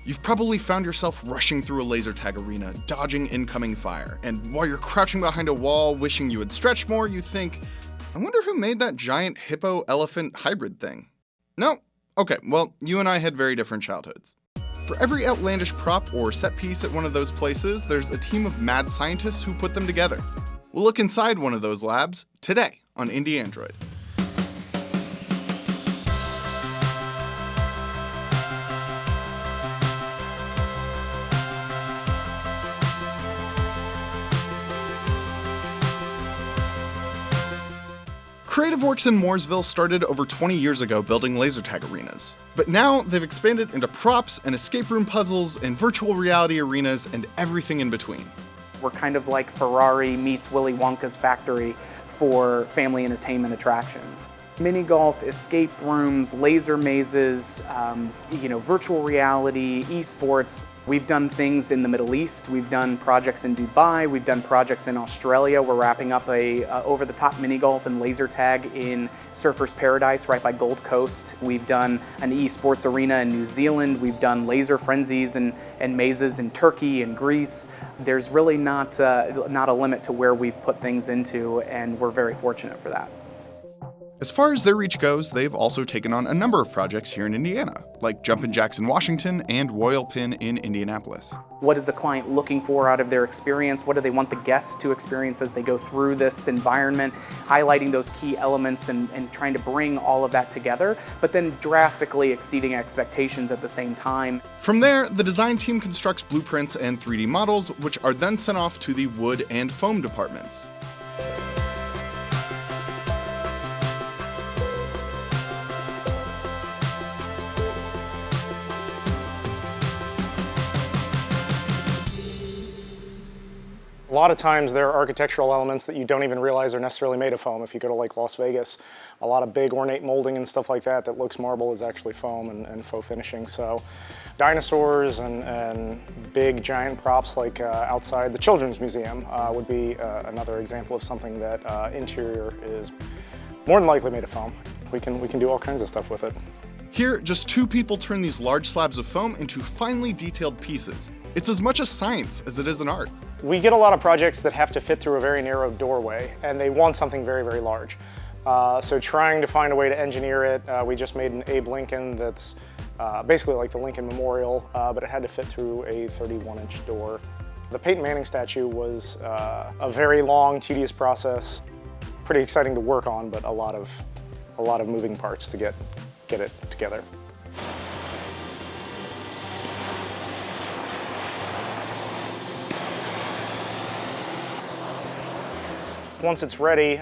You've probably found yourself rushing through a laser tag arena, dodging incoming fire, and while you're crouching behind a wall wishing you had stretched more, you think, I wonder who made that giant hippo-elephant hybrid thing? No? Okay, well, you and I had very different childhoods. For every outlandish prop or set piece at one of those places, there's a team of mad scientists who put them together. We'll look inside one of those labs today on Indi Android. CreativeWorks in Mooresville started over 20 years ago building laser tag arenas. But now they've expanded into props and escape room puzzles and virtual reality arenas and everything in between. We're kind of like Ferrari meets Willy Wonka's factory for family entertainment attractions. Mini golf, escape rooms, laser mazes, virtual reality, esports. We've done things in the Middle East. We've done projects in Dubai. We've done projects in Australia. We're wrapping up a over-the-top mini golf and laser tag in Surfers Paradise right by Gold Coast. We've done an esports arena in New Zealand. We've done laser frenzies and mazes in Turkey and Greece. There's really not a limit to where we've put things into, and we're very fortunate for that. As far as their reach goes, they've also taken on a number of projects here in Indiana, like Jumpin' Jacks in Washington and Royal Pin in Indianapolis. What is a client looking for out of their experience? What do they want the guests to experience as they go through this environment? Highlighting those key elements and trying to bring all of that together, but then drastically exceeding expectations at the same time. From there, the design team constructs blueprints and 3D models, which are then sent off to the wood and foam departments. A lot of times there are architectural elements that you don't even realize are necessarily made of foam. If you go to like Las Vegas, a lot of big ornate molding and stuff like that looks marble is actually foam and faux finishing. So dinosaurs and big giant props like outside the Children's Museum would be another example of something that interior is more than likely made of foam. We can do all kinds of stuff with it. Here, just two people turn these large slabs of foam into finely detailed pieces. It's as much a science as it is an art. We get a lot of projects that have to fit through a very narrow doorway, and they want something very, very large. So trying to find a way to engineer it, we just made an Abe Lincoln that's basically like the Lincoln Memorial, but it had to fit through a 31-inch door. The Peyton Manning statue was a very long, tedious process. Pretty exciting to work on, but a lot of moving parts to get it together. Once it's ready,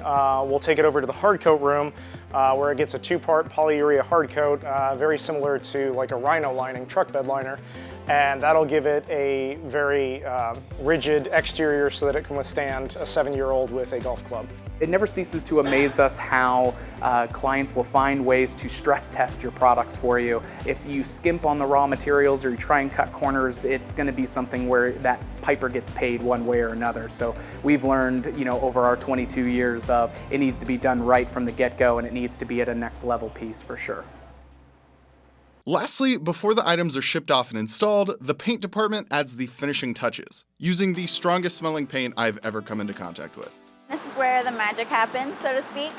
we'll take it over to the hard coat room where it gets a two-part polyurea hard coat, very similar to like a rhino lining, truck bed liner. And that'll give it a very rigid exterior so that it can withstand a 7-year-old with a golf club. It never ceases to amaze us how clients will find ways to stress test your products for you. If you skimp on the raw materials or you try and cut corners, it's going to be something where that piper gets paid one way or another. So we've learned, over our 22 years of it needs to be done right from the get-go, and it needs to be at a next level piece for sure. Lastly, before the items are shipped off and installed, the paint department adds the finishing touches, using the strongest smelling paint I've ever come into contact with. This is where the magic happens, so to speak.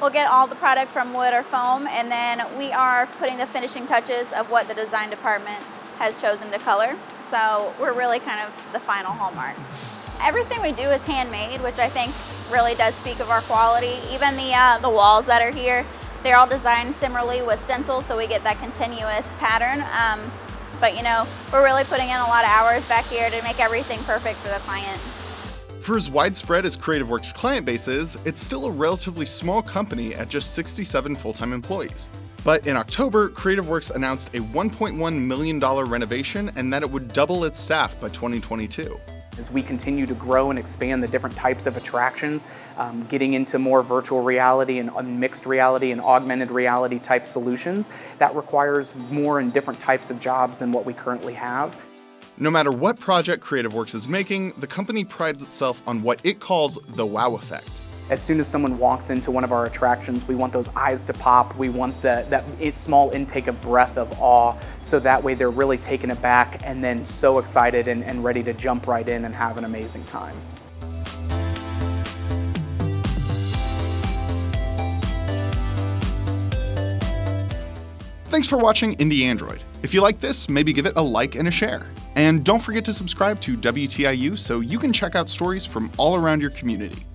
We'll get all the product from wood or foam, and then we are putting the finishing touches of what the design department has chosen to color. So we're really kind of the final hallmark. Everything we do is handmade, which I think really does speak of our quality. Even the walls that are here, they're all designed similarly with stencils, so we get that continuous pattern. But we're really putting in a lot of hours back here to make everything perfect for the client. For as widespread as CreativeWorks' client base is, it's still a relatively small company at just 67 full-time employees. But in October, CreativeWorks announced a $1.1 million renovation and that it would double its staff by 2022. As we continue to grow and expand the different types of attractions, getting into more virtual reality and mixed reality and augmented reality type solutions, that requires more and different types of jobs than what we currently have. No matter what project CreativeWorks is making, the company prides itself on what it calls the wow effect. As soon as someone walks into one of our attractions, we want those eyes to pop. We want that small intake of breath of awe, so that way they're really taken aback and then so excited and ready to jump right in and have an amazing time. Thanks for watching Indie Android. If you like this, maybe give it a like and a share. And don't forget to subscribe to WTIU so you can check out stories from all around your community.